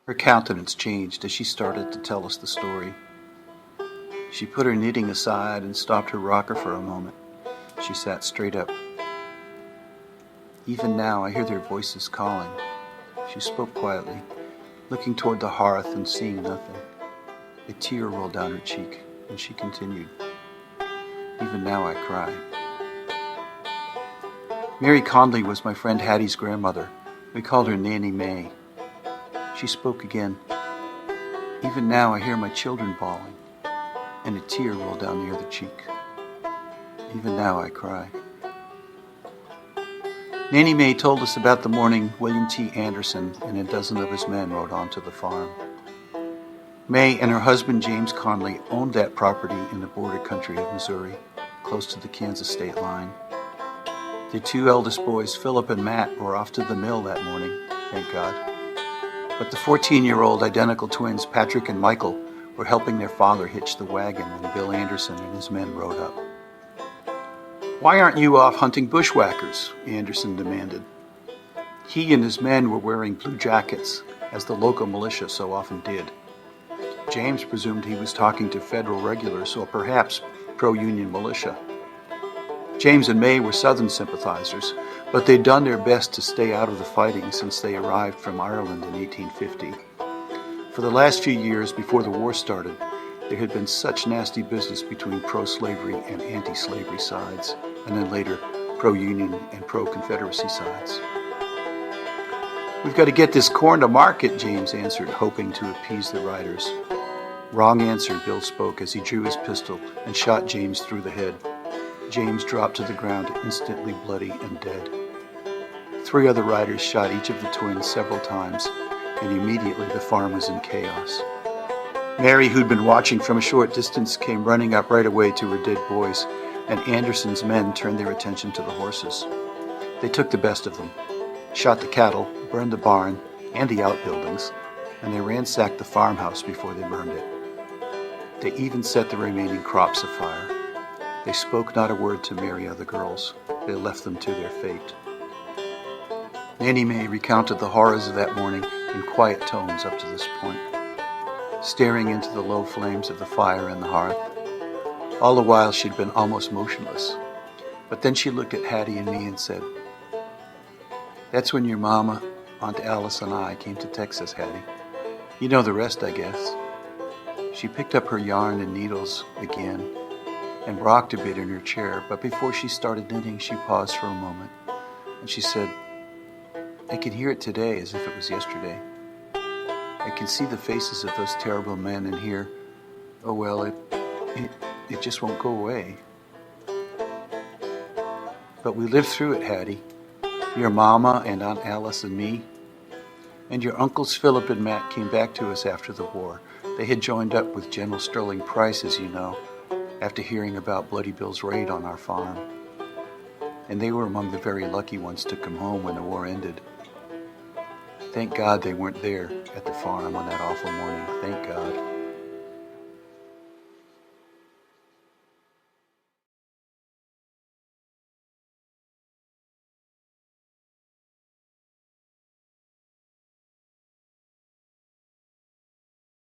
Her countenance changed as she started to tell us the story. She put her knitting aside and stopped her rocker for a moment. She sat straight up. Even now I hear their voices calling. She spoke quietly, looking toward the hearth and seeing nothing. A tear rolled down her cheek, and she continued, "Even now I cry." Mary Conley was my friend Hattie's grandmother. We called her Nanny May. She spoke again. "Even now I hear my children bawling," and a tear rolled down the other cheek. "Even now I cry." Nanny May told us about the morning William T. Anderson and a dozen of his men rode onto the farm. May and her husband James Conley owned that property in the border country of Missouri, close to the Kansas state line. The two eldest boys, Philip and Matt, were off to the mill that morning, thank God. But the 14-year-old identical twins, Patrick and Michael, were helping their father hitch the wagon when Bill Anderson and his men rode up. "Why aren't you off hunting bushwhackers?" Anderson demanded. He and his men were wearing blue jackets, as the local militia so often did. James presumed he was talking to federal regulars or perhaps pro-Union militia. James and May were Southern sympathizers, but they'd done their best to stay out of the fighting since they arrived from Ireland in 1850. For the last few years before the war started, there had been such nasty business between pro-slavery and anti-slavery sides, and then later pro-Union and pro-Confederacy sides. "We've got to get this corn to market," James answered, hoping to appease the riders. "Wrong answer," Bill spoke as he drew his pistol and shot James through the head. James dropped to the ground, instantly bloody and dead. 3 other riders shot each of the twins several times, and immediately the farm was in chaos. Mary, who'd been watching from a short distance, came running up right away to her dead boys, and Anderson's men turned their attention to the horses. They took the best of them, shot the cattle, burned the barn and the outbuildings, and they ransacked the farmhouse before they burned it. They even set the remaining crops afire. They spoke not a word to Mary or the girls. They left them to their fate. Nanny May recounted the horrors of that morning in quiet tones up to this point, staring into the low flames of the fire in the hearth. All the while she'd been almost motionless. But then she looked at Hattie and me and said, "That's when your mama, Aunt Alice, and I came to Texas, Hattie. You know the rest, I guess." She picked up her yarn and needles again and rocked a bit in her chair, but before she started knitting, she paused for a moment, and she said, "I can hear it today as if it was yesterday. I can see the faces of those terrible men and hear, oh well, it just won't go away. But we lived through it, Hattie. Your mama and Aunt Alice and me. And your uncles Philip and Matt came back to us after the war. They had joined up with General Sterling Price, as you know, after hearing about Bloody Bill's raid on our farm. And they were among the very lucky ones to come home when the war ended. Thank God they weren't there at the farm on that awful morning. Thank God."